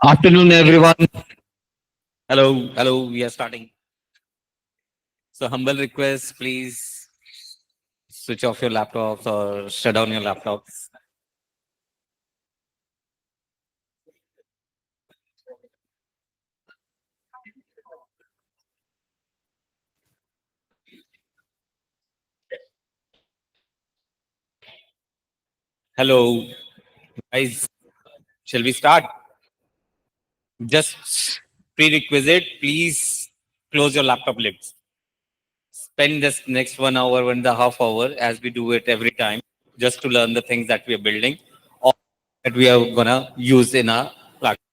Afternoon, everyone. Hello, hello. We are starting. So, humble request, please switch off your laptops or shut down your laptops. Hello, guys. Shall we start? Just prerequisite, please close your laptop lids. Spend this next 1 hour, 1.5 hours, as we do it every time, just to learn the things that we are building or that we are gonna use in our platform.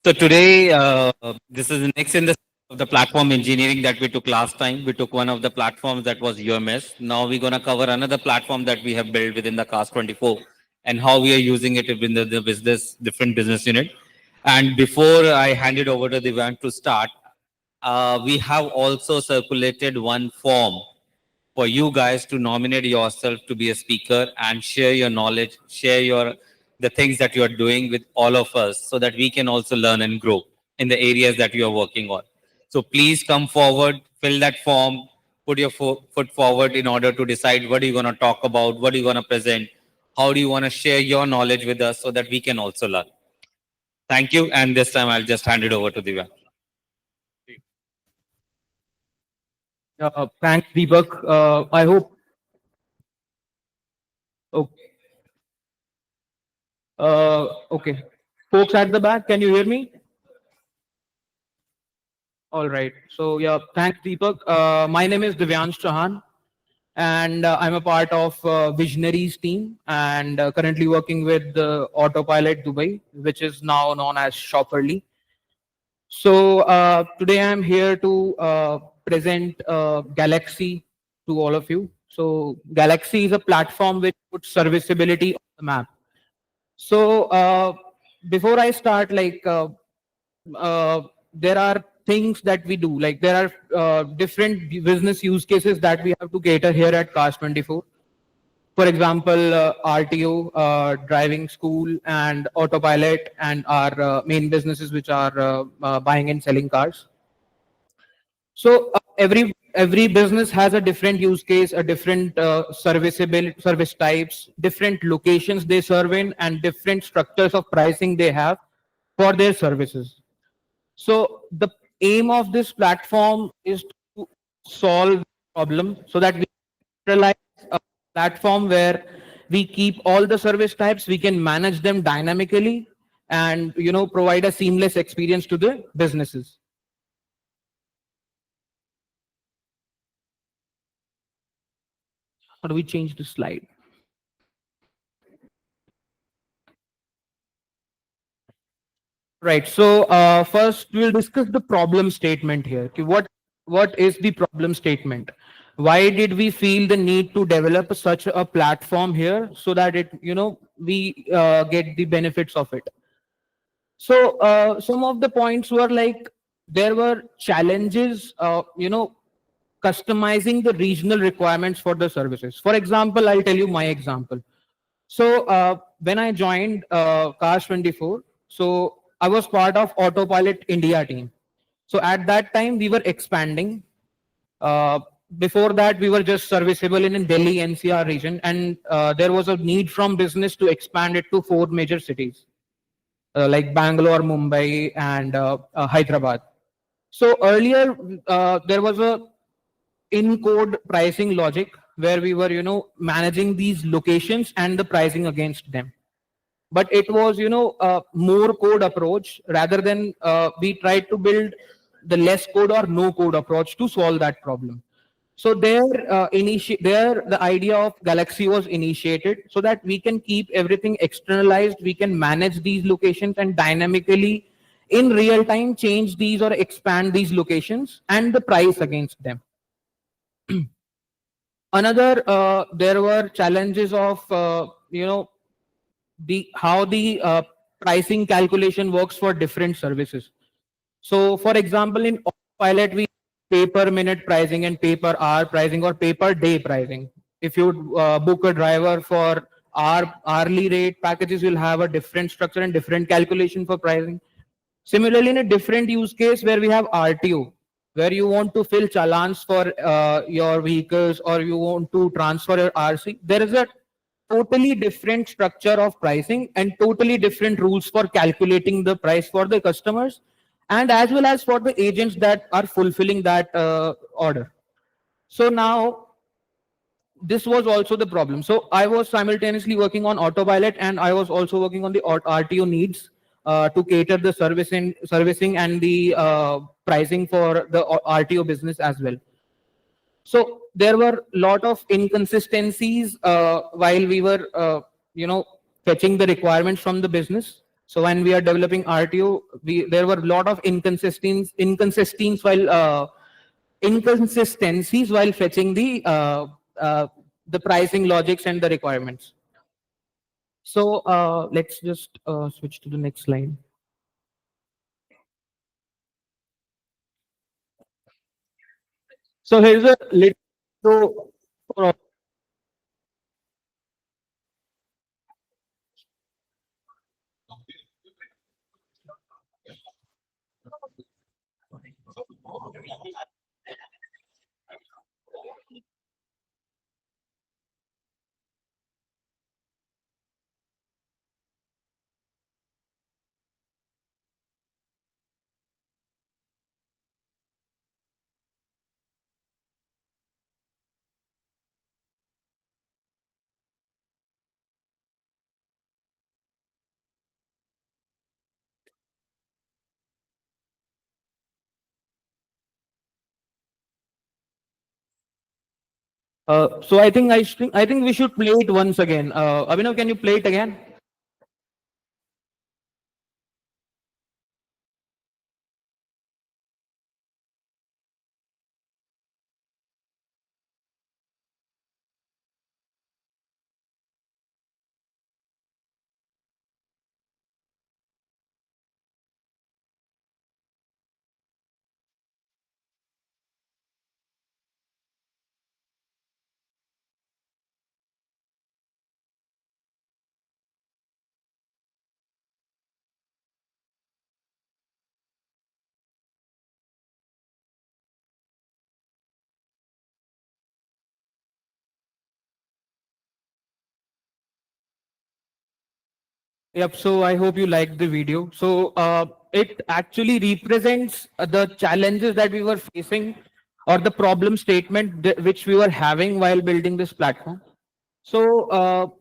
So today, this is the next in the of the platform engineering that we took last time. We took one of the platforms that was UMS. Now we're gonna cover another platform that we have built within the Cast 24 and how we are using it within the business, different business unit. And before I hand it over to the event to start, we have also circulated one form for you guys to nominate yourself to be a speaker and share your knowledge, share your the things that you are doing with all of us so that we can also learn and grow in the areas that you are working on. So please come forward, fill that form, put your foot forward in order to decide what are you going to talk about, what are you going to present, how do you want to share your knowledge with us so that we can also learn. Thank you. And this time I'll just hand it over to Divya. Thanks, Deepak. I hope. Okay. Okay. Folks at the back, can you hear me? All right. So yeah, thanks, Deepak. My name is Divyansh Chauhan, and I'm a part of Visionaries team, and currently working with Autopilot Dubai, which is now known as Shopperly. So today I'm here to present Galaxy to all of you. So Galaxy is a platform which puts serviceability on the map. So before I start, there are things that we do. Like there are different business use cases that we have to cater here at Cars 24. For example, RTO, driving school, and autopilot, and our main businesses which are buying and selling cars. So every business has a different use case, a different service types, different locations they serve in, and different structures of pricing they have for their services. So the aim of this platform is to solve the problem so that we realize a platform where we keep all the service types, we can manage them dynamically, and provide a seamless experience to the businesses. How do we change the slide? Right. So first we'll discuss the problem statement here. Okay, what is the problem statement? Why did we feel the need to develop such a platform here so that we get the benefits of it? So some of the points were like there were challenges, customizing the regional requirements for the services. For example, I'll tell you my example. So when I joined Cars 24, so I was part of Autopilot India team. So at that time we were expanding. Uh, Before that, we were just serviceable in Delhi NCR region, and there was a need from business to expand it to 4 major cities like Bangalore, Mumbai, and Hyderabad. So earlier there was a in-code pricing logic where we were, managing these locations and the pricing against them. But it was, a more code approach rather than we tried to build the less code or no code approach to solve that problem. So there the idea of Galaxy was initiated so that we can keep everything externalized, we can manage these locations and dynamically in real time change these or expand these locations and the price against them. Another there were challenges of the how the pricing calculation works for different services. So, for example, in Pilot, we pay per minute pricing and pay per hour pricing or pay per day pricing. If you book a driver for hourly rate packages, will have a different structure and different calculation for pricing. Similarly, in a different use case where we have RTO, where you want to fill challans for your vehicles or you want to transfer your RC, there is a totally different structure of pricing and totally different rules for calculating the price for the customers and as well as for the agents that are fulfilling that order. So now this was also the problem. So I was simultaneously working on Autopilot and I was also working on the RTO needs to cater the servicing and the pricing for the RTO business as well. So there were a lot of inconsistencies while we were, fetching the requirements from the business. So when we are developing RTO, there were a lot of inconsistencies while fetching the pricing logics and the requirements. So let's just switch to the next slide. So here's a little so for so I think we should play it once again. Abhinav, can you play it again? Yep. So I hope you liked the video. So it actually represents the challenges that we were facing or the problem statement which we were having while building this platform. So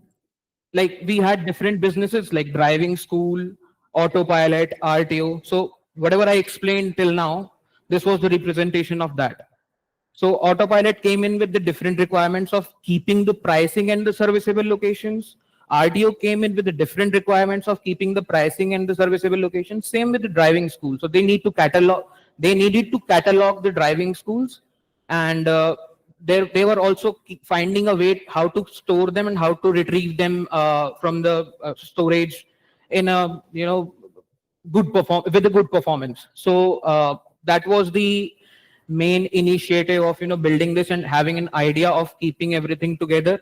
like we had different businesses like driving school, autopilot, RTO. So whatever I explained till now, this was the representation of that. So Autopilot came in with the different requirements of keeping the pricing and the serviceable locations. RTO came in with the different requirements of keeping the pricing and the serviceable locations. Same with the driving school. So they needed to catalog the driving schools, and they were also finding a way how to store them and how to retrieve them from the storage in a with a good performance. So that was the main initiative of building this and having an idea of keeping everything together,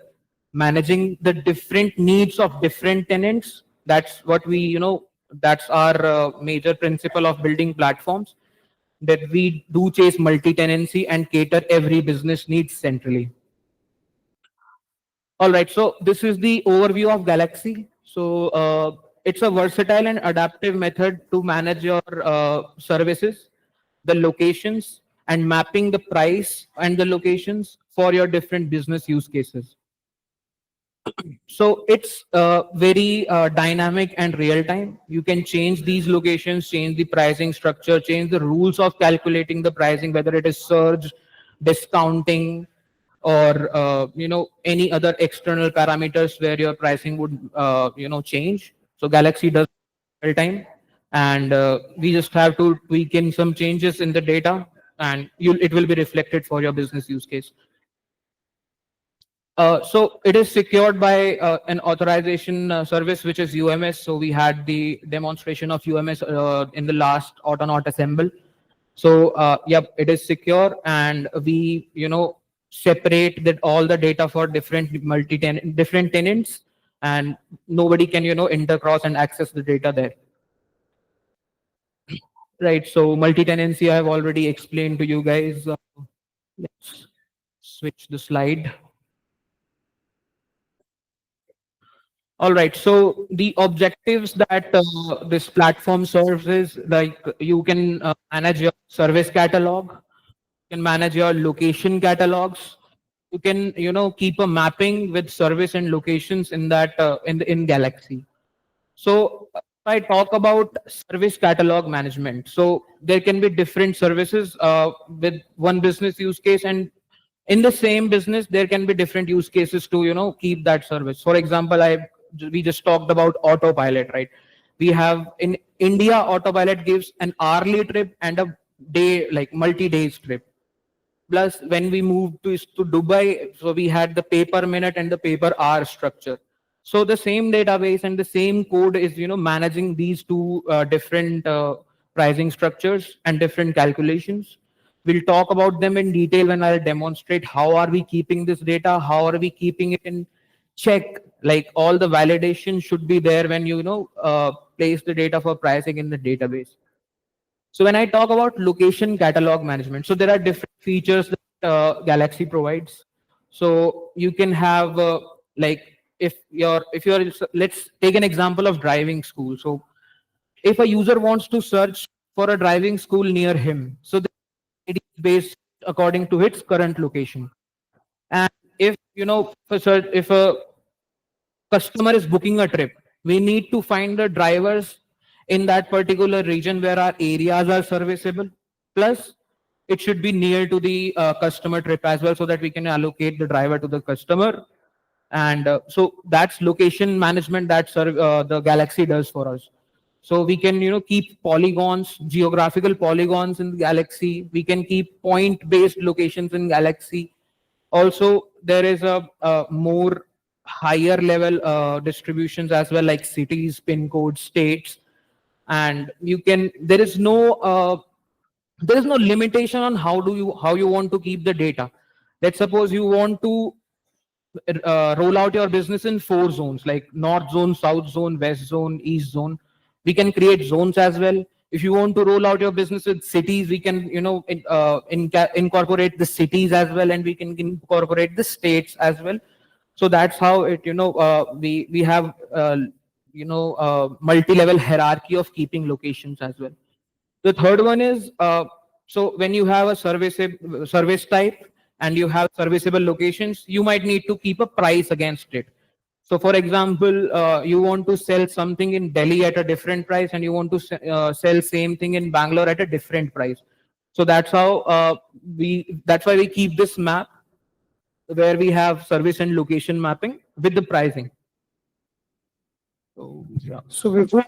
managing the different needs of different tenants. That's what we that's our major principle of building platforms, that we do chase multi-tenancy and cater every business needs centrally. All right, so this is the overview of Galaxy. So it's a versatile and adaptive method to manage your services, the locations, and mapping the price and the locations for your different business use cases. So it's very dynamic and real time. You can change these locations, change the pricing structure, change the rules of calculating the pricing, whether it is surge, discounting, or any other external parameters where your pricing would change. So Galaxy does real time, and we just have to tweak in some changes in the data, and it will be reflected for your business use case. So it is secured by an authorization service, which is UMS. So we had the demonstration of UMS in the last Autonaut assemble. So yep, it is secure, and we separate that all the data for different tenants, and nobody can intercross and access the data there. Right. So multi-tenancy, I have already explained to you guys. Let's switch the slide. All right. So the objectives that this platform serves is like you can manage your service catalog, you can manage your location catalogs, you can keep a mapping with service and locations in that in Galaxy. So if I talk about service catalog management, so there can be different services with one business use case, and in the same business there can be different use cases to keep that service. For example, we just talked about autopilot, right? We have in India, autopilot gives an hourly trip and a day, like multi-days trip. Plus, when we moved to Dubai, so we had the paper minute and the paper hour structure. So the same database and the same code is managing these two different pricing structures and different calculations. We'll talk about them in detail when I'll demonstrate how are we keeping this data, how are we keeping it in check. Like all the validation should be there when place the data for pricing in the database. So when I talk about location catalog management, so there are different features that Galaxy provides. So you can have like if you're let's take an example of driving school. So if a user wants to search for a driving school near him, so it is based according to its current location. And if if a customer is booking a trip, we need to find the drivers in that particular region where our areas are serviceable. Plus, it should be near to the customer trip as well, so that we can allocate the driver to the customer. And so that's location management that the Galaxy does for us. So we can keep polygons, geographical polygons in the Galaxy. We can keep point based locations in Galaxy. Also there is a more higher level distributions as well, like cities, pin codes, states. And you can there is no limitation on how you want to keep the data. Let's suppose you want to roll out your business in 4 zones, like north zone, south zone, west zone, east zone. We can create zones as well. If you want to roll out your business with cities, we can incorporate the cities as well, and we can incorporate the states as well. So that's how it we have multi-level hierarchy of keeping locations as well. The third one is so when you have a service type and you have serviceable locations, you might need to keep a price against it. So for example, you want to sell something in Delhi at a different price, and you want to sell same thing in Bangalore at a different price. So that's how that's why we keep this map where we have service and location mapping with the pricing. So yeah. So before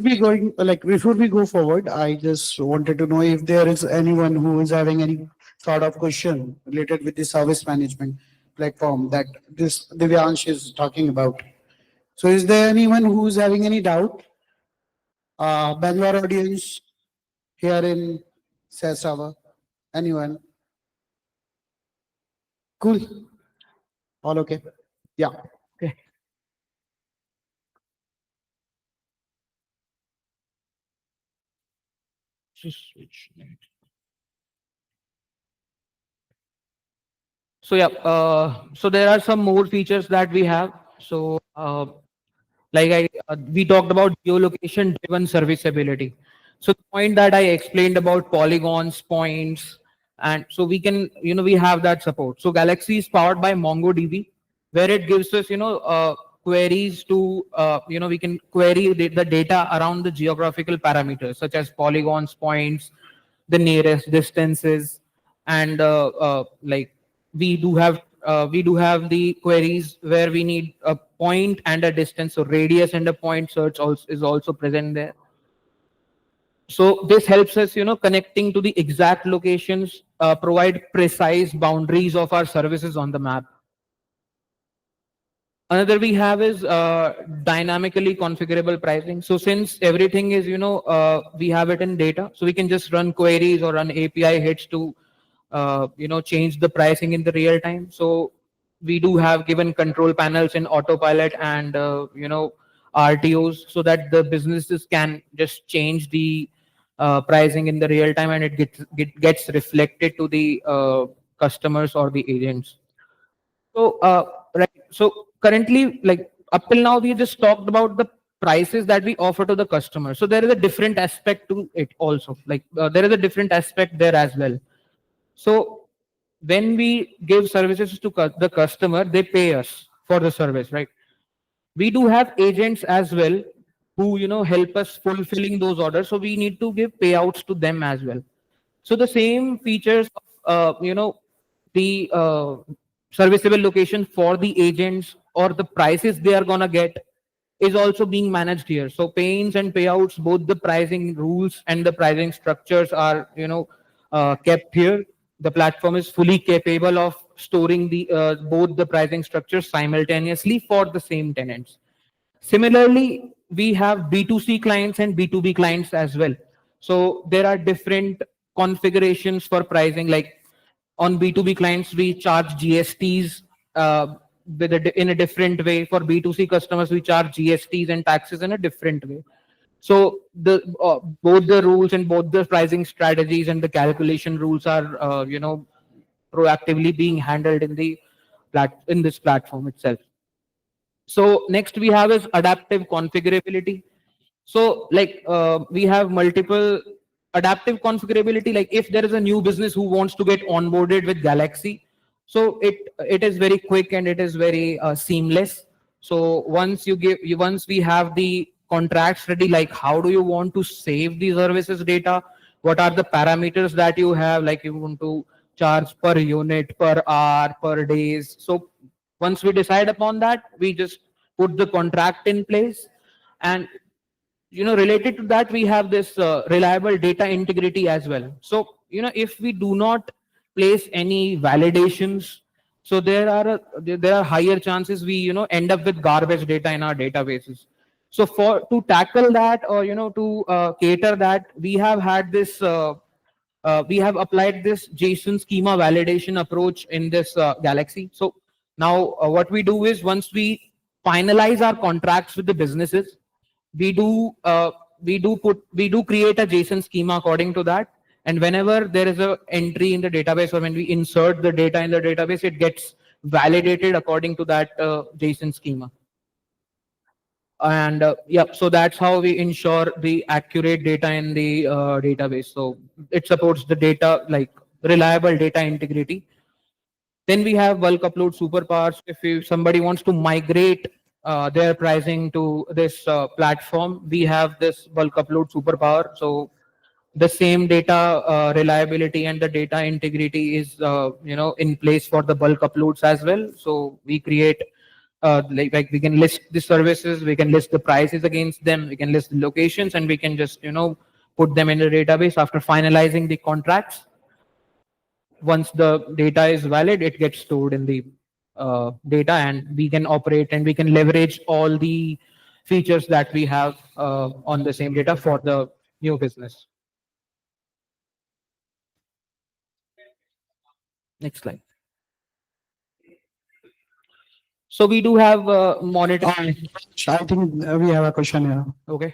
we go forward, I just wanted to know if there is anyone who is having any sort of question related with the service management platform that this Divyansh is talking about. So is there anyone who is having any doubt? Bangalore audience here in Sasava? Anyone? Cool. All okay. Yeah. Okay. Just switch. So yeah, so there are some more features that we have. So we talked about geolocation driven serviceability. So the point that I explained about polygons, points, and so we can we have that support. So Galaxy is powered by MongoDB, where it gives us queries to we can query the data around the geographical parameters such as polygons, points, the nearest distances, and like we do have the queries where we need a point and a distance. So radius and a point search also is also present there. So this helps us, connecting to the exact locations, provide precise boundaries of our services on the map. Another we have is dynamically configurable pricing. So since everything is, we have it in data, so we can just run queries or run API hits to, change the pricing in the real time. So we do have given control panels in autopilot and, RTOs, so that the businesses can just change the pricing in the real time, and it gets reflected to the customers or the agents. So, right. So currently, like up till now, we just talked about the prices that we offer to the customer. So there is a different aspect to it also. Like there is a different aspect there as well. So when we give services to the customer, they pay us for the service, right? We do have agents as well who, help us fulfilling those orders. So we need to give payouts to them as well. So the same features of, the serviceable location for the agents or the prices they are gonna get is also being managed here. So pains and payouts, both the pricing rules and the pricing structures are, kept here. The platform is fully capable of storing the both the pricing structures simultaneously for the same tenants. Similarly, we have B2C clients and B2B clients as well. So there are different configurations for pricing. Like on B2B clients, we charge GSTs in a different way. For B2C customers, we charge GSTs and taxes in a different way. So the both the rules and both the pricing strategies and the calculation rules are proactively being handled in the in this platform itself. So next we have is adaptive configurability. So like we have multiple adaptive configurability. Like if there is a new business who wants to get onboarded with Galaxy, so it is very quick and it is very seamless. So once we have the contracts ready, like how do you want to save the services data? What are the parameters that you have? Like you want to charge per unit, per hour, per days. So once we decide upon that, we just put the contract in place. And related to that, we have this reliable data integrity as well. So if we do not place any validations, so there are higher chances we end up with garbage data in our databases. So for to tackle that, or to cater that, we have applied this JSON schema validation approach in this Galaxy. So now what we do is, once we finalize our contracts with the businesses, we do create a JSON schema according to that. And whenever there is a entry in the database, or when we insert the data in the database, it gets validated according to that JSON schema. And yeah, so that's how we ensure the accurate data in the database. So it supports the data, like reliable data integrity. Then we have bulk upload superpowers. If somebody wants to migrate their pricing to this platform, we have this bulk upload superpower. So the same data reliability and the data integrity is in place for the bulk uploads as well. So we create like we can list the services, we can list the prices against them, we can list the locations, and we can just put them in the database after finalizing the contracts. Once the data is valid, it gets stored in the data, and we can operate and we can leverage all the features that we have on the same data for the new business. Next slide. So we do have monitoring. I think we have a question here. Okay.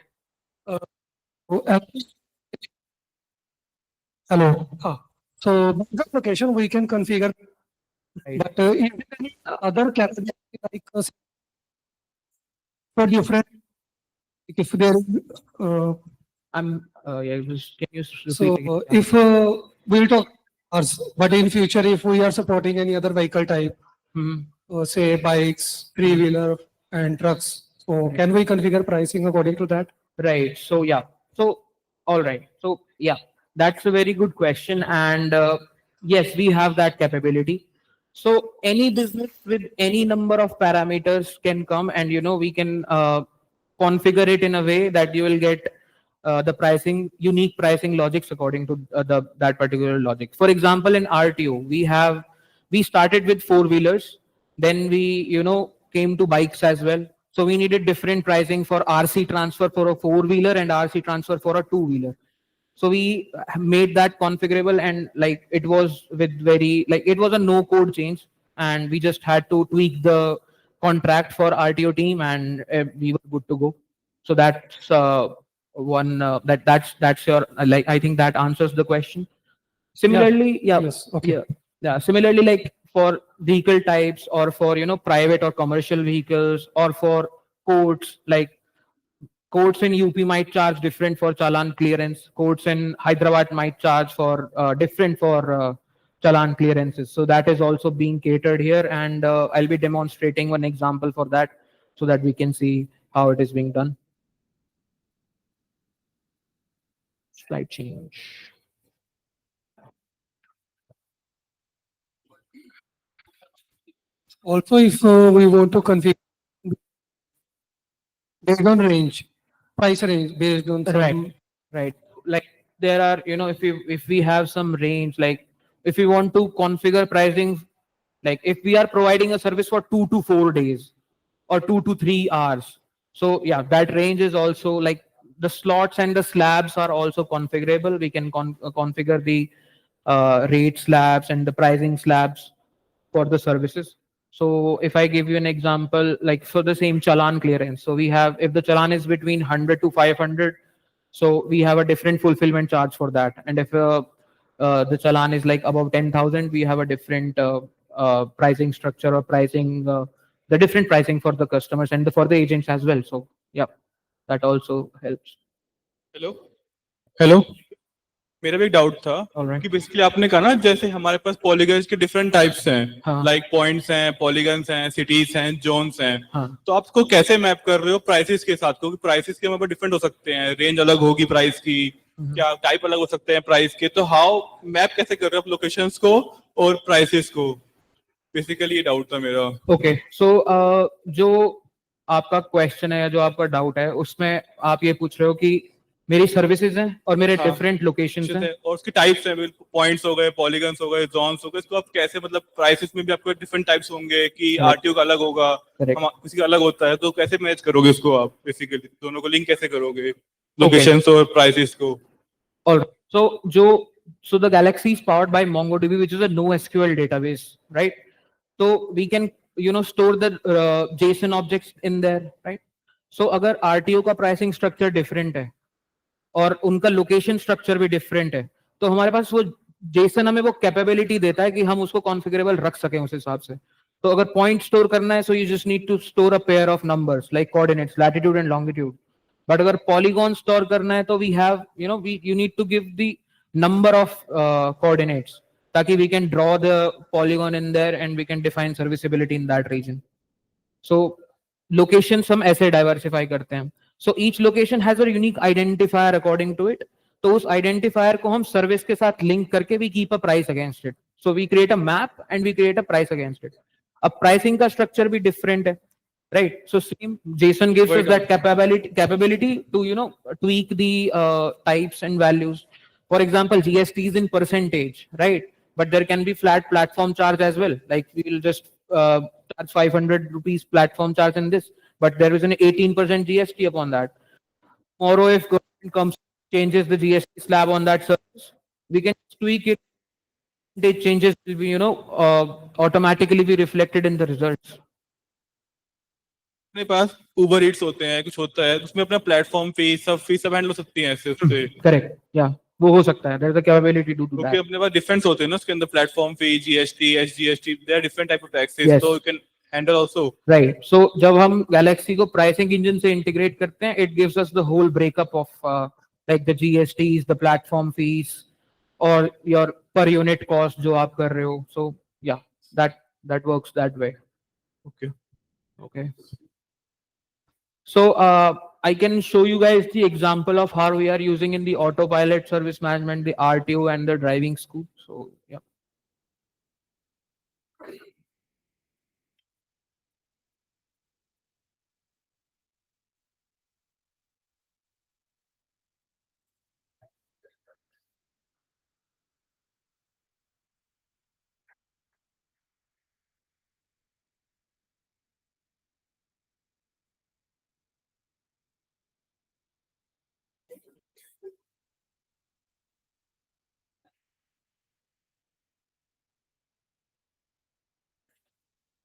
Oh, hello. So the location we can configure, Right. but is there any other category like for different? If there, Yeah. Can you repeat so again? if we'll talk cars, but in future if we are supporting any other vehicle type, Mhm. say bikes, three-wheeler, and trucks, so can we configure pricing according to that? Right. So yeah. So all right. So yeah, that's a very good question. And yes, we have that capability. So any business with any number of parameters can come, and we can configure it in a way that you will get the pricing, unique pricing logics according to the that particular logic. For example, in RTO, we started with four wheelers, then we came to bikes as well. So we needed different pricing for RC transfer for a four wheeler and RC transfer for a two wheeler. So we made that configurable, and like it was with very, like it was a no code change, and we just had to tweak the contract for RTO team, and we were good to go. So that's one that's your like, I think that answers the question. Yeah. Similarly, yeah, Yes. Okay. yeah. Similarly, like for vehicle types, or for private or commercial vehicles, or for courts, like courts in UP might charge different for challan clearance. Courts in Hyderabad might charge for different for challan clearances. So that is also being catered here, and I'll be demonstrating one example for that so that we can see how it is being done. Slide change. Also, if we want to configure based on range, price range based on Right, some. right. Like there are, if we have some range, like if we want to configure pricing, like if we are providing a service for 2 to 4 days or 2 to 3 hours, so yeah, that range is also like the slots and the slabs are also configurable. We can configure the rate slabs and the pricing slabs for the services. So if I give you an example, like for the same challan clearance, so we have, if the challan is between 100 to 500, so we have a different fulfillment charge for that. And if the challan is like above 10,000, we have a different pricing structure, or pricing, the different pricing for the customers and for the agents as well. So yeah, that also helps. Hello hello मेरा भी एक doubt था All right. कि basically आपने कहा ना जैसे हमारे पास पॉलीगन्स के डिफरेंट टाइप्स हैं हाँ. लाइक पॉइंट्स हैं पॉलीगन्स हैं सिटीज हैं जोन्स हैं हाँ. तो आप उसको कैसे मैप कर रहे हो प्राइसेस के साथ क्योंकि प्राइसेस के हमारे पास डिफरेंट हो सकते हैं रेंज अलग होगी प्राइस की क्या टाइप अलग हो सकते हैं प्राइस के तो हाउ मैप कैसे कर रहे हो आप लोकेशंस को और प्राइसेस को बेसिकली ये डाउट था मेरा ओके, सो जो आपका क्वेश्चन है या जो आपका डाउट है, उसमें आप ये पूछ रहे हो कि मेरी सर्विसेज हैं और मेरे हाँ, डिफरेंट लोकेशंस हैं. और उसके टाइप्स हैं पॉइंट्स हो गए पॉलीगन्स हो गए जोन्स हो गए इसको आप कैसे मतलब प्राइसेस में भी आपको डिफरेंट टाइप्स होंगे कि Correct. आरटीओ का अलग होगा Correct. किसी का अलग होता है तो कैसे मैच करोगे उसको आप बेसिकली दोनों को लिंक कैसे करोगे लोकेशंस और प्राइसेस को All right. So the Galaxy is powered by MongoDB, which is a NoSQL database, right? So we can store the JSON objects in there, right? So अगर RTO का pricing structure different है और उनका location structure भी different है, तो हमारे पास वो जेसन हमें वो कैपेबिलिटी देता है कि हम उसको कॉन्फ़िगरेबल रख सकें उस हिसाब से. तो अगर पॉइंट स्टोर करना है, so you just need to store a pair of numbers like coordinates, latitude and longitude. But अगर पॉलीगॉन स्टोर करना है, तो we have you need to give the number of coordinates, ताकि we can draw the polygon in there and we can define serviceability in that region. So locations हम ऐसे diversify करते हैं. So each location has a unique identifier according to it. तो उस identifier को हम service के साथ link करके we keep a price against it. So we create a map and we create a price against it. अब pricing का structure भी different है, right? So same JSON gives us that capability to tweak the types and values. For example, GST is in percentage, right? But there can be flat platform charge as well. Like we will just charge 500 rupees platform charge in this, but there is an 18% GST upon that. Tomorrow, if government comes changes the GST slab on that service, we can tweak it. The changes will be automatically be reflected in the results. अपने पास उबर Yeats होते हैं कुछ होता है उसमें अपना platform fee सब handle हो सकती है ऐसे उससे Correct. Yeah, वो हो सकता है. There is a capability to do क्योंकि that. अपने पास डिफरेंस होते हैं ना उसके अंदर platform fee GST SGST there are different type of taxes Yes. तो you can handle also Right. So जब हम Galaxy को pricing engine से integrate करते हैं, it gives us the whole breakup of like the GSTs, the platform fees, or your per unit cost जो आप कर रहे हो. So yeah, that works that way. Okay Okay. So I can show you guys the example of how we are using in the autopilot service management, the RTO and the driving school. So yeah.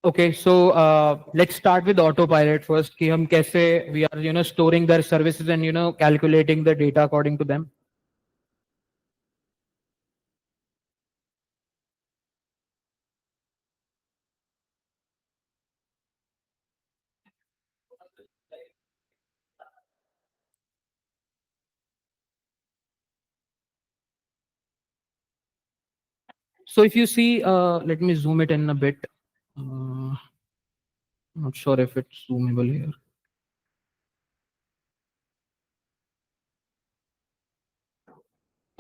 Okay, so let's start with autopilot first. कि हम कैसे we are storing their services and calculating the data according to them. So if you see, let me zoom it in a bit. Not sure if it's zoomable here.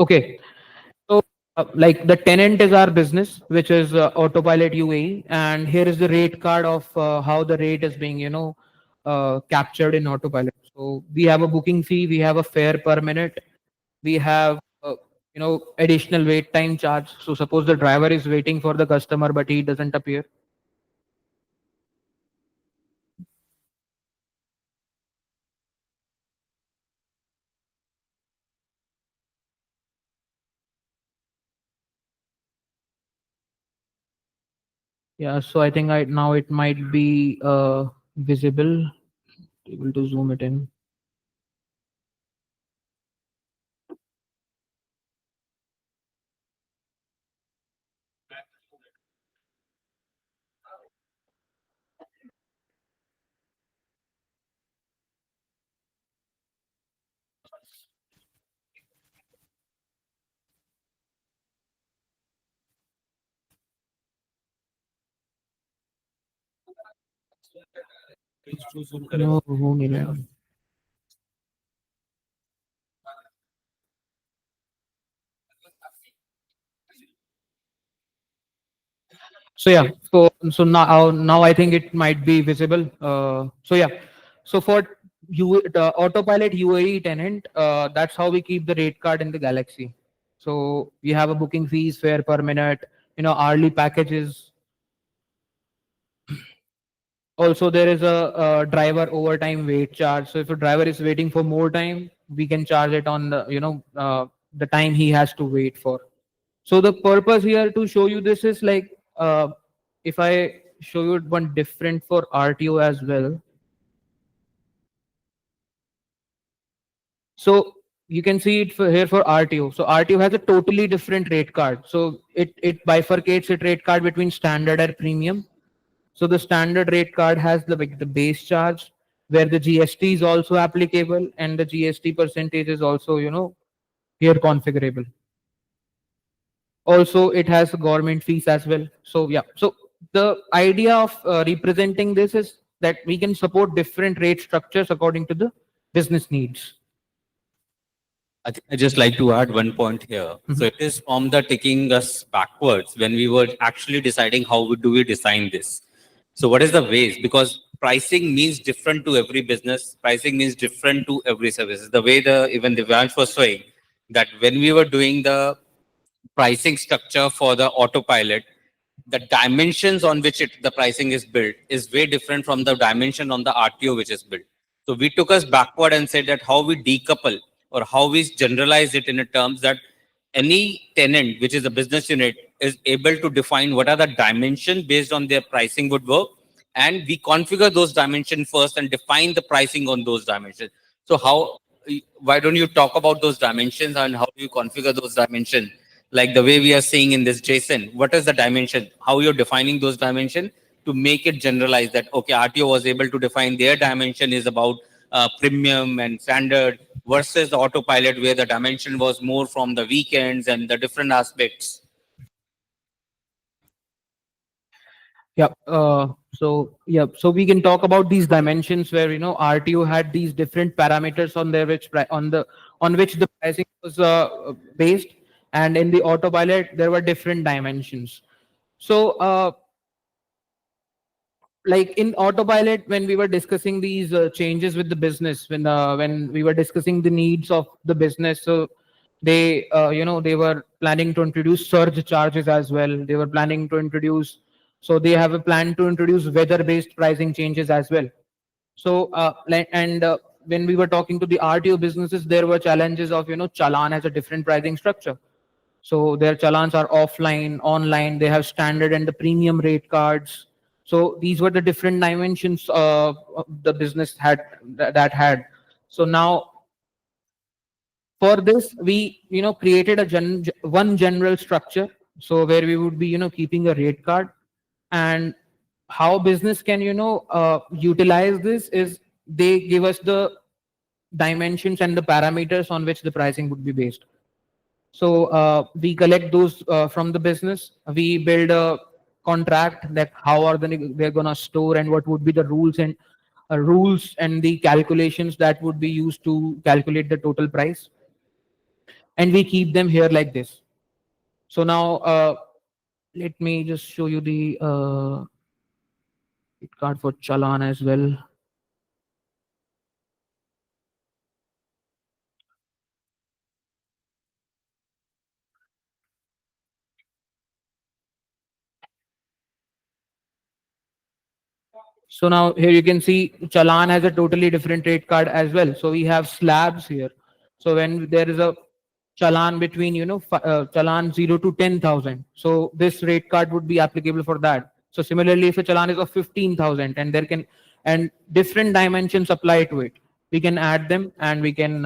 Okay, so like the tenant is our business, which is Autopilot UAE, and here is the rate card of how the rate is being, captured in Autopilot. So we have a booking fee, we have a fare per minute, we have, additional wait time charge. So suppose the driver is waiting for the customer, but he doesn't appear. Yeah, so I think now it might be visible. Able to zoom it in. No, हो नहीं रहा. So yeah, so now I think it might be visible. So yeah, so for the Autopilot UAE tenant, that's how we keep the rate card in the Galaxy. So we have a booking fees, fare per minute, hourly packages. Also, there is a driver overtime wait charge. So if a driver is waiting for more time, we can charge it on the time he has to wait for. So the purpose here to show you this is like, if I show you one different for RTO as well. So you can see it here for RTO. So RTO has a totally different rate card. So it bifurcates its rate card between standard and premium. So the standard rate card has the base charge where the GST is also applicable, and the GST percentage is also here configurable. Also it has government fees as well. So yeah, so the idea of representing this is that we can support different rate structures according to the business needs. I think I just like to add one point here. So it is from the taking us backwards when we were actually deciding how do we design this. So what is the ways? Because pricing means different to every business. Pricing means different to every service. The way the even the Vanch was showing that when we were doing the pricing structure for the autopilot, the dimensions on which the pricing is built is way different from the dimension on the RTO which is built. So we took us backward and said that how we decouple or how we generalize it in a terms that any tenant, which is a business unit, is able to define what are the dimensions based on their pricing would work. And we configure those dimensions first and define the pricing on those dimensions. So why don't you talk about those dimensions and how do you configure those dimensions? Like the way we are seeing in this JSON, what is the dimension? How you're defining those dimensions to make it generalized that, okay, RTO was able to define their dimension is about premium and standard versus the autopilot where the dimension was more from the weekends and the different aspects. Yeah. So we can talk about these dimensions where RTO had these different parameters on there on which the pricing was based, and in the autopilot there were different dimensions. So like in autopilot, when we were discussing these changes with the business, when we were discussing the needs of the business, so they were planning to introduce surge charges as well. They were planning to introduce, so they have a plan to introduce weather based pricing changes as well. So when we were talking to the RTO businesses, there were challenges of Chalan has a different pricing structure. So their challans are offline, online. They have standard and the premium rate cards. So these were the different dimensions the business had that had. So now for this, we created a one general structure. So where we would be keeping a rate card, and how business can utilize this is they give us the dimensions and the parameters on which the pricing would be based. So we collect those from the business. We build a contract that how are they're gonna store and what would be the rules and the calculations that would be used to calculate the total price, and we keep them here like this. So now let me just show you the card for Chalan as well. So now here you can see Chalan has a totally different rate card as well. So we have slabs here. So when there is a Chalan between Chalan 0 to 10,000, so this rate card would be applicable for that. So similarly, if a Chalan is of 15,000 and there can and different dimensions apply to it, we can add them and we can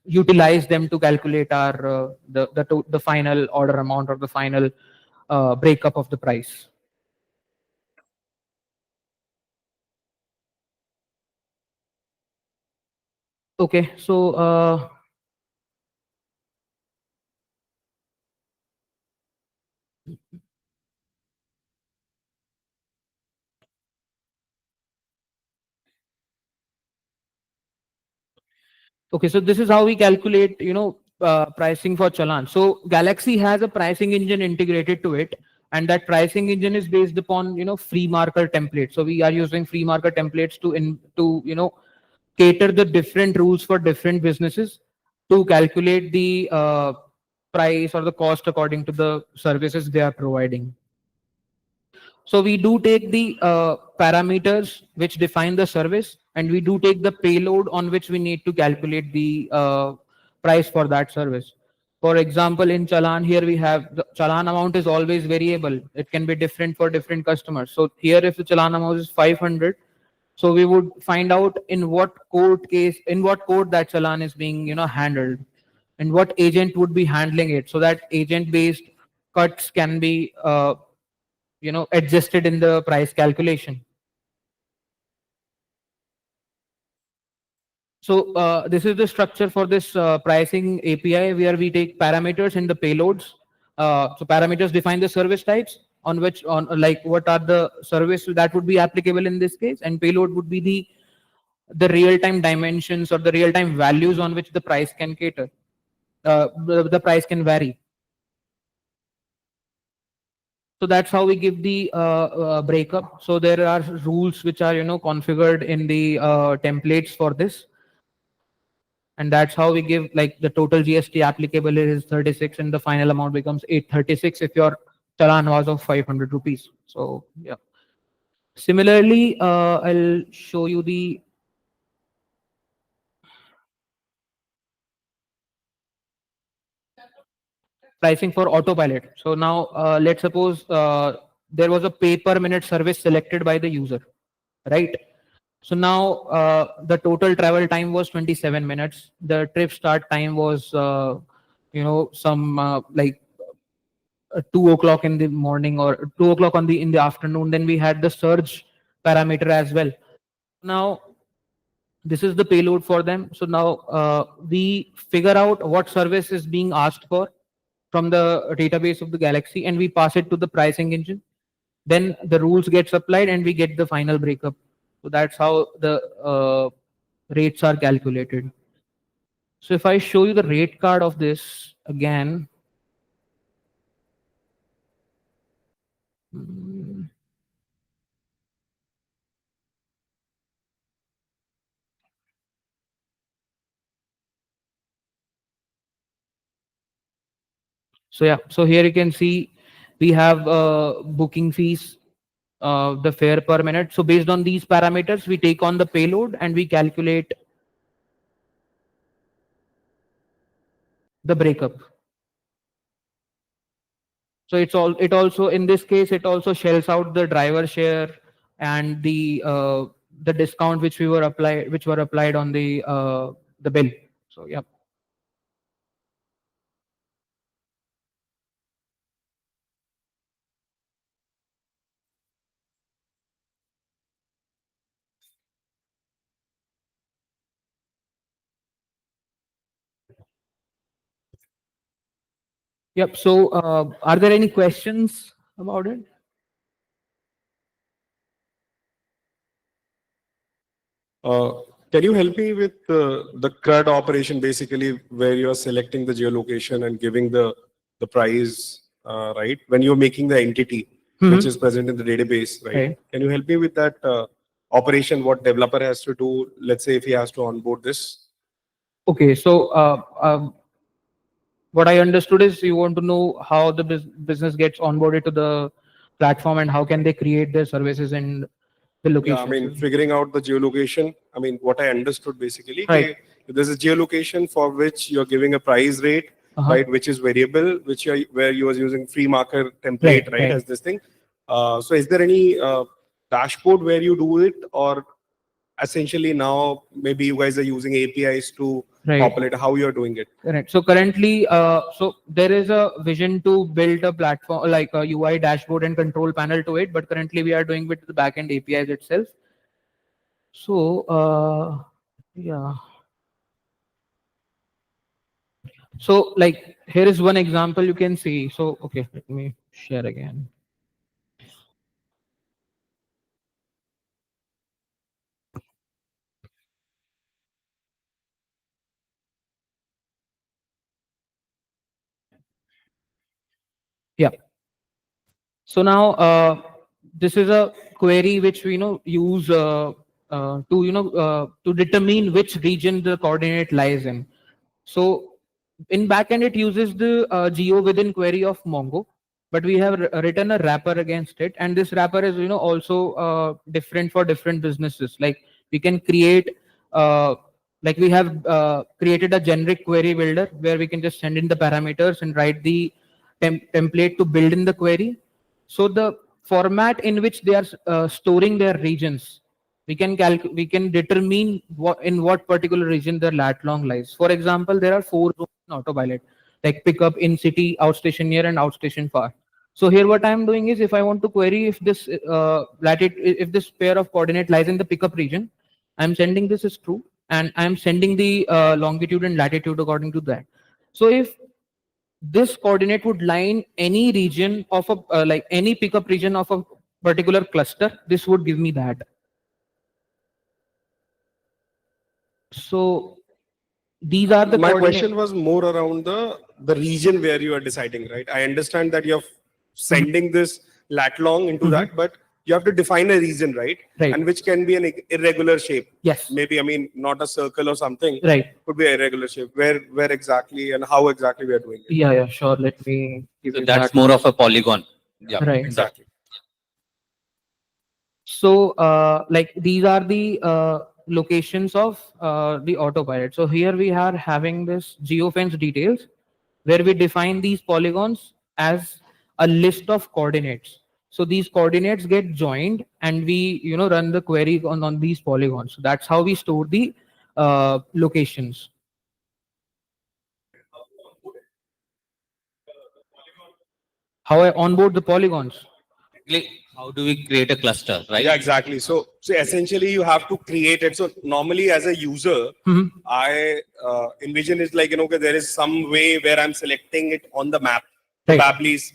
utilize them to calculate our the final order amount or the final breakup of the price. Okay, so okay, so this is how we calculate, pricing for Chalan. So Galaxy has a pricing engine integrated to it, and that pricing engine is based upon, free marker templates. So we are using free marker templates to cater the different rules for different businesses to calculate the price or the cost according to the services they are providing. So we do take the parameters which define the service, and we do take the payload on which we need to calculate the price for that service. For example, in Chalan here we have the Chalan amount is always variable. It can be different for different customers. So here if the Chalan amount is 500, so we would find out in what court that Chalan is being handled, and what agent would be handling it. So that agent based cuts can be adjusted in the price calculation. So this is the structure for this pricing API where we take parameters and the payloads. So parameters define the service types on which on like what are the service that would be applicable in this case, and payload would be the real time dimensions or the real time values on which the price can cater. The price can vary. So that's how we give the breakup. So there are rules which are configured in the templates for this, and that's how we give like the total GST applicable is 36, and the final amount becomes 836 if your challan was of 500 rupees. So yeah. Similarly, I'll show you the pricing for autopilot. So now let's suppose there was a pay per minute service selected by the user, right? So now the total travel time was 27 minutes. The trip start time was some like 2 o'clock in the morning or 2 o'clock on the in the afternoon. Then we had the surge parameter as well. Now this is the payload for them. So now we figure out what service is being asked for from the database of the Galaxy, and we pass it to the pricing engine. Then the rules gets applied and we get the final breakup. So that's how the rates are calculated. So if I show you the rate card of this again, mm, so yeah, so here you can see we have booking fees, the fare per minute. So based on these parameters, we take on the payload and we calculate the breakup. So it also, in this case, it also shells out the driver share and the discount which were applied on the bill. So yeah. Yep. So are there any questions about it? Uh, can you help me with the CRUD operation, basically, where you are selecting the geolocation and giving the price, right? When you're making the entity which is present in the database, right? Right. Can you help me with that operation? What developer has to do? Let's say if he has to onboard this. Okay. So what I understood is you want to know how the business gets onboarded to the platform and how can they create their services in the Yeah, I mean, locations. figuring out the geolocation. I mean, what I understood basically, Right. there's a geolocation for which you're giving a price rate, right, which is variable, which you're, where you are using free marker template, right, as this thing. So is there any dashboard where you do it, or essentially now maybe you guys are using APIs to populate how you're doing it? Correct. So currently, so there is a vision to build a platform like a UI dashboard and control panel to it, but currently we are doing with the backend APIs itself. So yeah. So like here is one example you can see. So okay, let me share again. Yeah. So now this is a query which we use to determine which region the coordinate lies in. So in backend it uses the geo within query of Mongo, but we have written a wrapper against it, and this wrapper is also different for different businesses. Like we can create like we have created a generic query builder where we can just send in the parameters and write the template to build in the query. So the format in which they are storing their regions, we can determine in what particular region their lat long lies. For example, there are 4 zones in Autopilot, like pickup, in city, outstation near, and outstation far. So here, what I am doing is, if I want to query if this if this pair of coordinate lies in the pickup region, I am sending this as true, and I am sending the longitude and latitude according to that. So if this coordinate would lie in any region of a like any pickup region of a particular cluster, this would give me that. So these are the My coordinates. question was more around the region where you are deciding, right? I understand that you're sending this lat long into that, but you have to define a region, right? Right. And which can be an irregular shape. Yes. Maybe, I mean, not a circle or something. Right. Could be a irregular shape. Where exactly and how exactly we are doing it? Yeah, sure. Let me give So you that's that. more of a polygon. Yeah, Right. Exactly. So like these are the locations of the Autopilot. So here we are having this geofence details where we define these polygons as a list of coordinates. So these coordinates get joined and we run the query on these polygons. So that's how we store the locations. How I onboard the polygons. how do we create a cluster, right? Yeah, exactly. So essentially, you have to create it. So normally, as a user, I envision it like okay, there is some way where I'm selecting it on the map. Right. Probably, this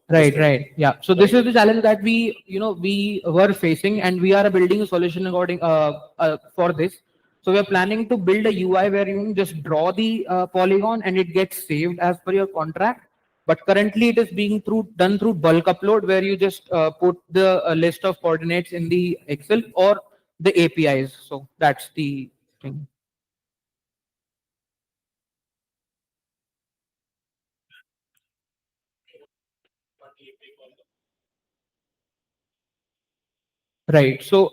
Right, thing. right. Yeah. So this is the challenge that we were facing, and we are building a solution according for this. So we are planning to build a UI where you can just draw the polygon and it gets saved as per your contract. But currently it is being done through bulk upload, where you just put the list of coordinates in the Excel or the APIs. So that's the thing. Right. So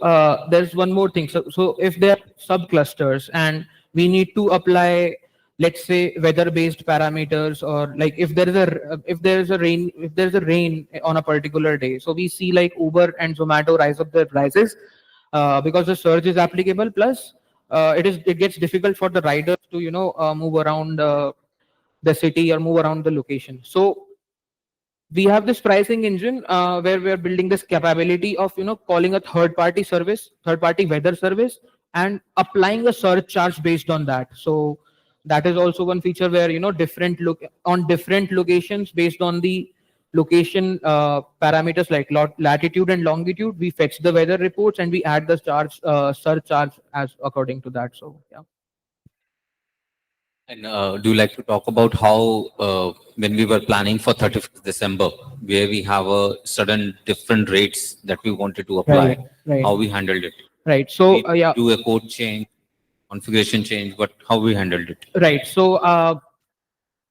there's one more thing. So if there are subclusters and we need to apply let's say weather based parameters, or like if there's a rain on a particular day, so we see like Uber and Zomato rise up their prices because the surge is applicable. Plus it gets difficult for the riders to move around the city or move around the location. So we have this pricing engine where we are building this capability of calling a third party weather service, and applying a surcharge based on that. So that is also one feature where different look on different locations, based on the location parameters like latitude and longitude, we fetch the weather reports and we add the surcharge as according to that. So yeah. And do you like to talk about how, when we were planning for 31st December, where we have a sudden different rates that we wanted to apply, Right. how we handled it? Right. So We yeah. do a code change, configuration change, but how we handled it? Right. So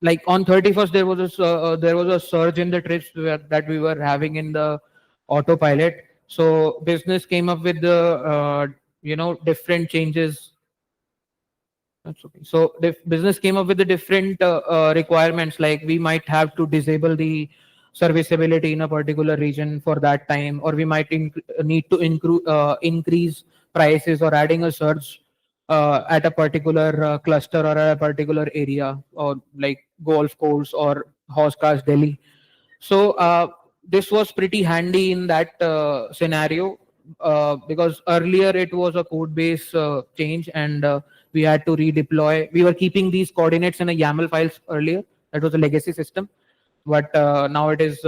like on 31st there was a surge in the trips that we were having in the autopilot. So business came up with the different changes. That's okay. So the business came up with the different requirements, like we might have to disable the serviceability in a particular region for that time, or we might need to increase prices, or adding a surge at a particular cluster or at a particular area, or like golf course or horse cars Delhi. So this was pretty handy in that scenario, because earlier it was a code base change, and we had to redeploy. We were keeping these coordinates in a YAML files earlier. That was a legacy system, but now it is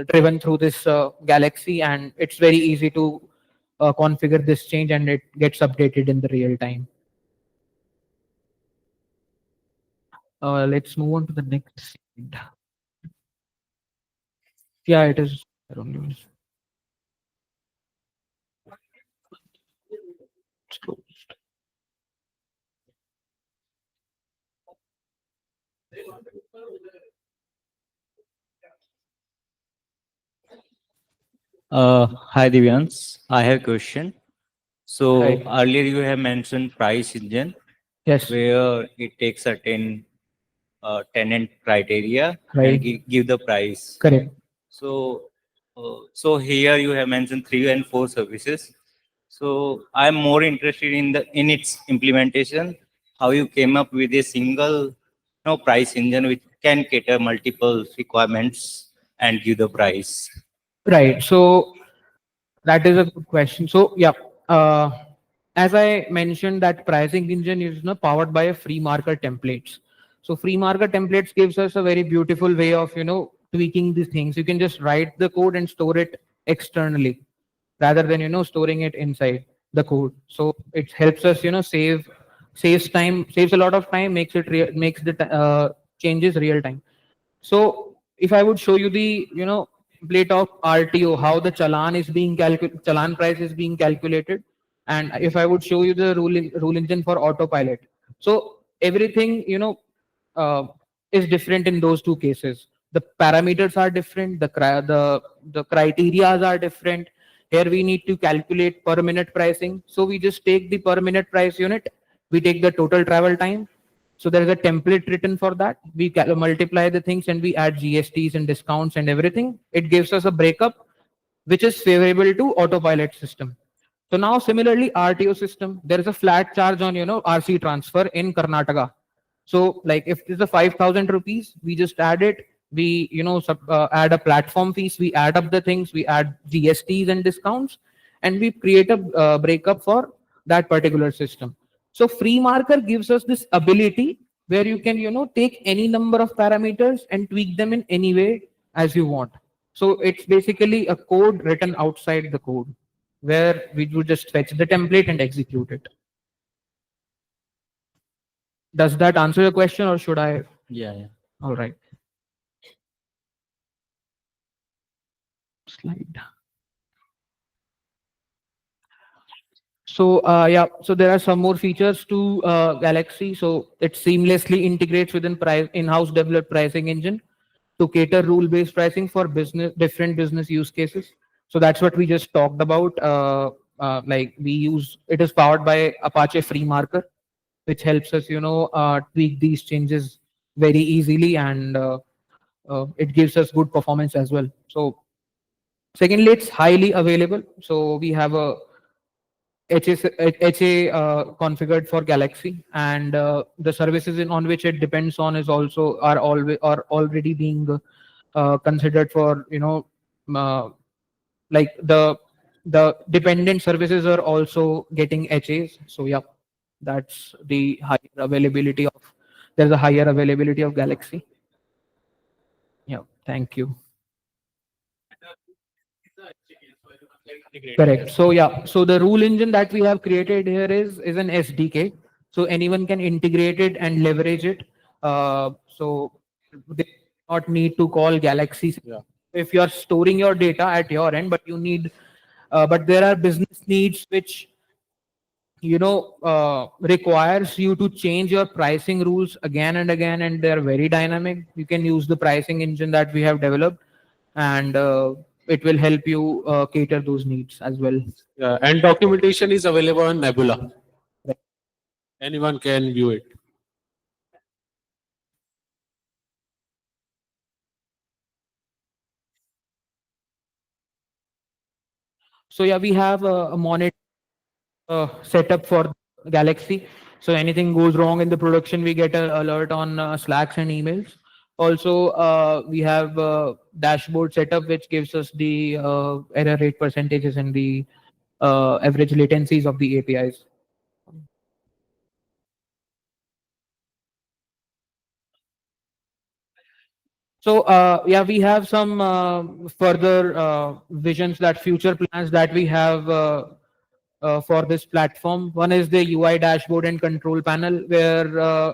driven through this Galaxy, and it's very easy to configure this change, and it gets updated in the real time. Let's move on to the next slide. Yeah, it is. It's closed. Hi Divyans, I have a question. So Hi. earlier you have mentioned price engine Yes. where it takes certain tenant criteria Right. and give the price. Correct. So here you have mentioned 3 and 4 services. So I'm more interested in in its implementation. How you came up with a single price engine which can cater multiple requirements and give the price. Right. So that is a good question. So yeah, uh, as I mentioned, that pricing engine is powered by a free marker templates. So free marker templates gives us a very beautiful way of tweaking these things. You can just write the code and store it externally, rather than storing it inside the code. So it helps us saves time, saves a lot of time, makes the changes real time. So if I would show you the plate of RTO, how the challan price is being calculated, and if I would show you the rule engine for autopilot, so everything is different in those two cases. The parameters are different. The criterias are different. Here we need to calculate per minute pricing. So we just take the per minute price unit. We take the total travel time. So there is a template written for that. We multiply the things and we add GSTs and discounts and everything. It gives us a breakup which is favorable to autopilot system. So now similarly RTO system, there is a flat charge on RC transfer in Karnataka. So like if it's a 5,000 rupees, we just add it. We add a platform fees. We add up the things. We add GSTs and discounts, and we create a breakup for that particular system. So free marker gives us this ability where you can take any number of parameters and tweak them in any way as you want. So it's basically a code written outside the code, where we would just fetch the template and execute it. Does that answer your question, or should I? Yeah. All right. Slide. So yeah, so there are some more features to Galaxy. So it seamlessly integrates within in-house developed pricing engine to cater rule-based pricing for different business use cases. So that's what we just talked about. Like it is powered by Apache Free Marker. which helps us, tweak these changes very easily, and it gives us good performance as well. So secondly, it's highly available. So we have a HA configured for Galaxy, and the services on which it depends on is also are always are already being considered for, uh, like the dependent services are also getting HAs. So yeah, that's the higher availability of there's a higher availability of Galaxy. Yeah, thank you. Correct. So yeah, so the rule engine that we have created here is an SDK. So anyone can integrate it and leverage it. So they do not need to call Galaxy. Yeah. If you are storing your data at your end, but there are business needs which requires you to change your pricing rules again and again, and they're very dynamic. You can use the pricing engine that we have developed, and it will help you cater those needs as well. Yeah, and documentation is available on Nebula. Anyone can view it. So yeah, we have a monitor setup for Galaxy. So anything goes wrong in the production, we get an alert on Slacks and emails. Also, we have a dashboard setup which gives us the error rate percentages and the average latencies of the APIs. So yeah, we have some further visions, that future plans that we have for this platform. One is the UI dashboard and control panel, where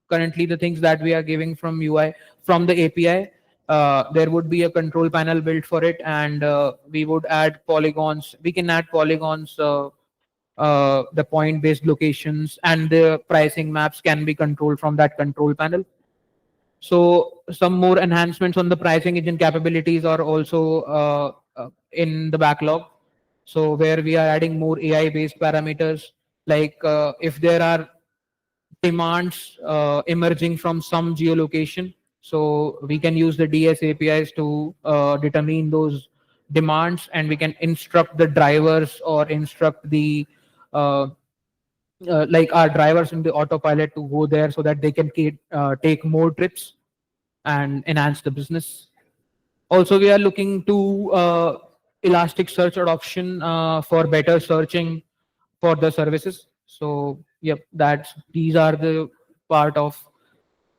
currently the things that we are giving from UI from the API, there would be a control panel built for it, and we would add polygons. We can add polygons. The point-based locations and the pricing maps can be controlled from that control panel. So some more enhancements on the pricing engine capabilities are also in the backlog. So where we are adding more AI-based parameters, like if there are demands emerging from some geolocation, so we can use the DS APIs to determine those demands, and we can instruct the drivers or instruct the uh, like our drivers in the autopilot to go there so that they can take more trips and enhance the business. Also, we are looking to elastic search adoption for better searching for the services. So, yep, these are the part of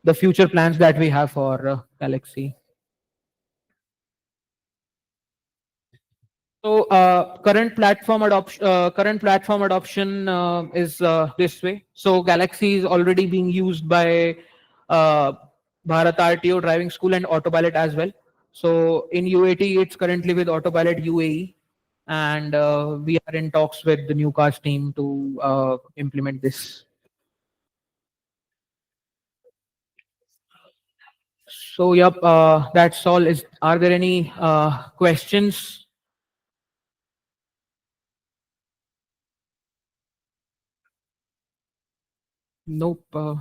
the future plans that we have for Galaxy. So current platform adoption is this way. So Galaxy is already being used by uh, Bharat RTO driving school and Autopilot as well. So in UAT, it's currently with Autopilot UAE, and we are in talks with the new cars team to implement this. So yep, that's all. Are there any questions? Nope.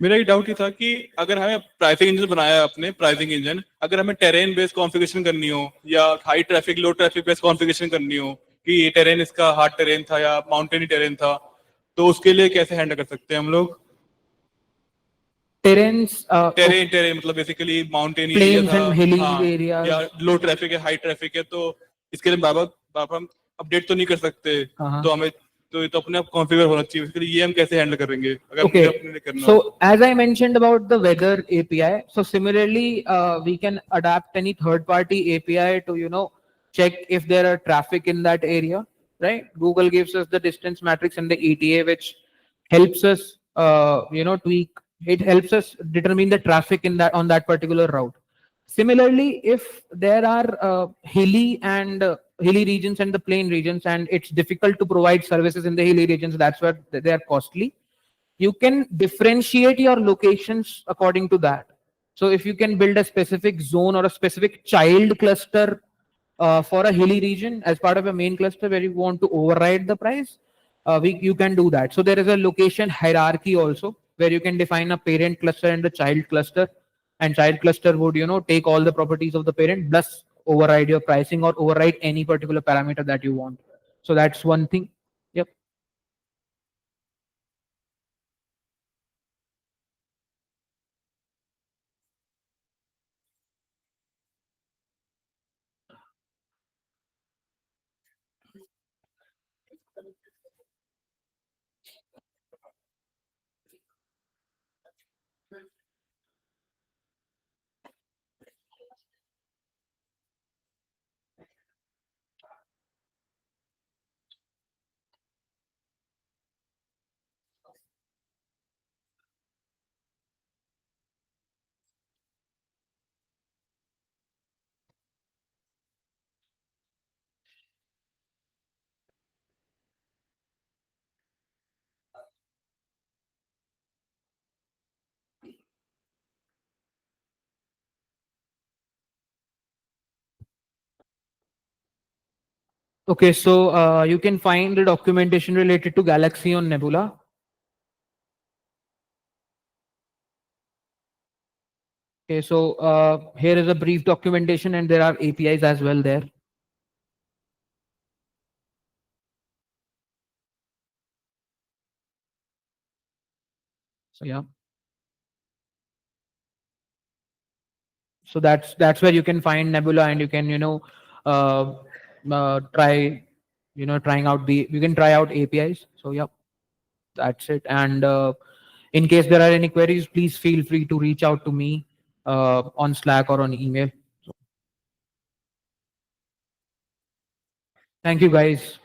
मेरा एक doubt ये था कि अगर हमें pricing engine बनाया है अपने प्राइसिंग इंजन, अगर हमें टेरेन बेस्ड कॉन्फ़िगरेशन करनी हो या हाई ट्रैफिक लो ट्रैफिक बेस्ड कॉन्फ़िगरेशन करनी हो कि ये टेरेन इसका हार्ड टेरेन था या माउंटेनी टेरेन था, तो उसके लिए कैसे हैंडल कर सकते हैं हम लोग? Terrains, टेरेन टेरेन मतलब बेसिकली माउंटेन एरिया plains था, and hilly हाँ, areas. या लो ट्रैफिक है हाई ट्रैफिक है, तो इसके लिए बार बार हम अपडेट तो नहीं कर सकते, हाँ. तो हमें तो ये तो अपने आप कॉन्फ़िगर होना चाहिए, इसके लिए ये हम कैसे हैंडल करेंगे अगर मुझे Okay. अपने लिए करना हो? So as I mentioned about the weather API, so similarly, we can adapt any third-party API to check if there are traffic in that area, right? Google gives us the distance matrix and the ETA, which helps us, tweak. It helps us determine the traffic in that on that particular route. Similarly, if there are hilly regions and the plain regions, and it's difficult to provide services in the hilly regions, that's where they are costly. You can differentiate your locations according to that. So if you can build a specific zone or a specific child cluster for a hilly region as part of a main cluster where you want to override the price, you can do that. So there is a location hierarchy also where you can define a parent cluster and a child cluster, and child cluster would take all the properties of the parent plus override your pricing or override any particular parameter that you want. So that's one thing. Yep. Okay, so you can find the documentation related to Galaxy on Nebula. Okay, so here is a brief documentation and there are APIs as well there. So yeah. So that's where you can find Nebula and you can try trying out you can try out APIs. So yeah, that's it. And in case there are any queries, please feel free to reach out to me on Slack or on email. Thank you guys.